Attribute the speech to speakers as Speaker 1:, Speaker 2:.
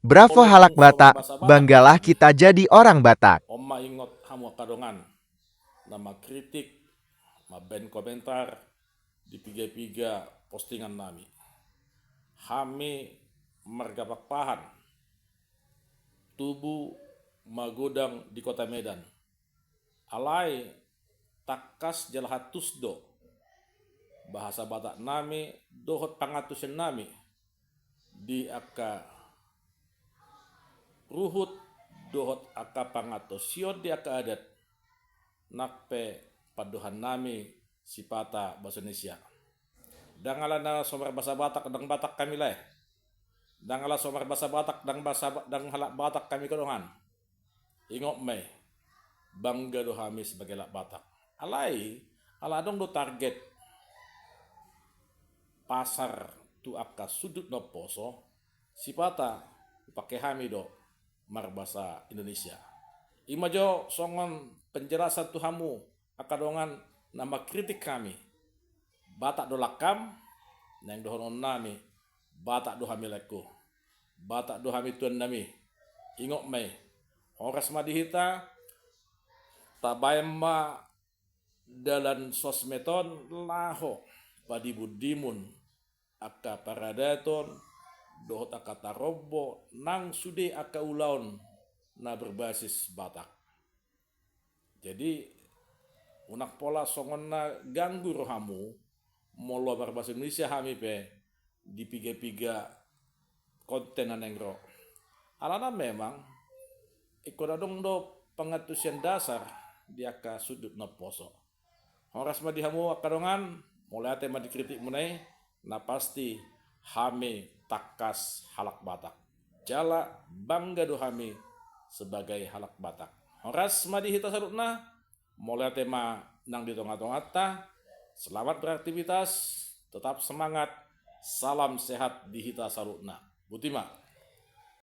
Speaker 1: Bravo halak Batak, banggalah kita jadi orang Batak.
Speaker 2: Oma ingot hamu kadongan nama kritik, ma ben komentar di piga-piga postingan nami. Hami mergapak pahan tubuh magodang di kota Medan. Alai takas jalahatusdo bahasa Batak nami dohot pangatusen nami di aka ruhut dohot aka pangatosio di aka adat nakpe paduhan nami sipata bahasa Indonesia. Dangala na somar bahasa Batak dang Batak kami lah. Dangala somar bahasa Batak dang halak Batak kami kedongan. Ingok me bangga do kami sebagai lak Batak. Alai aladong do target pasar tu aka sudut no poso sipata pakai kami do mar bahasa Indonesia. Imajo songon penjelasan tu hamu akadongan nama kritik kami Batak do lakam nang dohonon nami Batak do hamileko Batak do hami tuan nami ingok me oras madihita tabayam ma dalam sosmeton laho padi budimun aka paradaton dohot aka tarobo nang sude aka ulaun na berbasis Batak. Jadi unak pola songon na ganggu rohamu molo berbahasa Indonesia kami pe di piga-piga konten anengro. Alana memang ikodadong do pengatusian dasar di aka sudut no poso. Horas ma dihamu akadongan mulai ate ma dikritik munai na pasti hame takas halak Batak. Jala bangga do hame sebagai halak Batak. Horas ma dihita sarutna mulai ate ma nang ditonga-tongata. Selamat beraktivitas, tetap semangat, salam sehat di hita sarutna. Butima.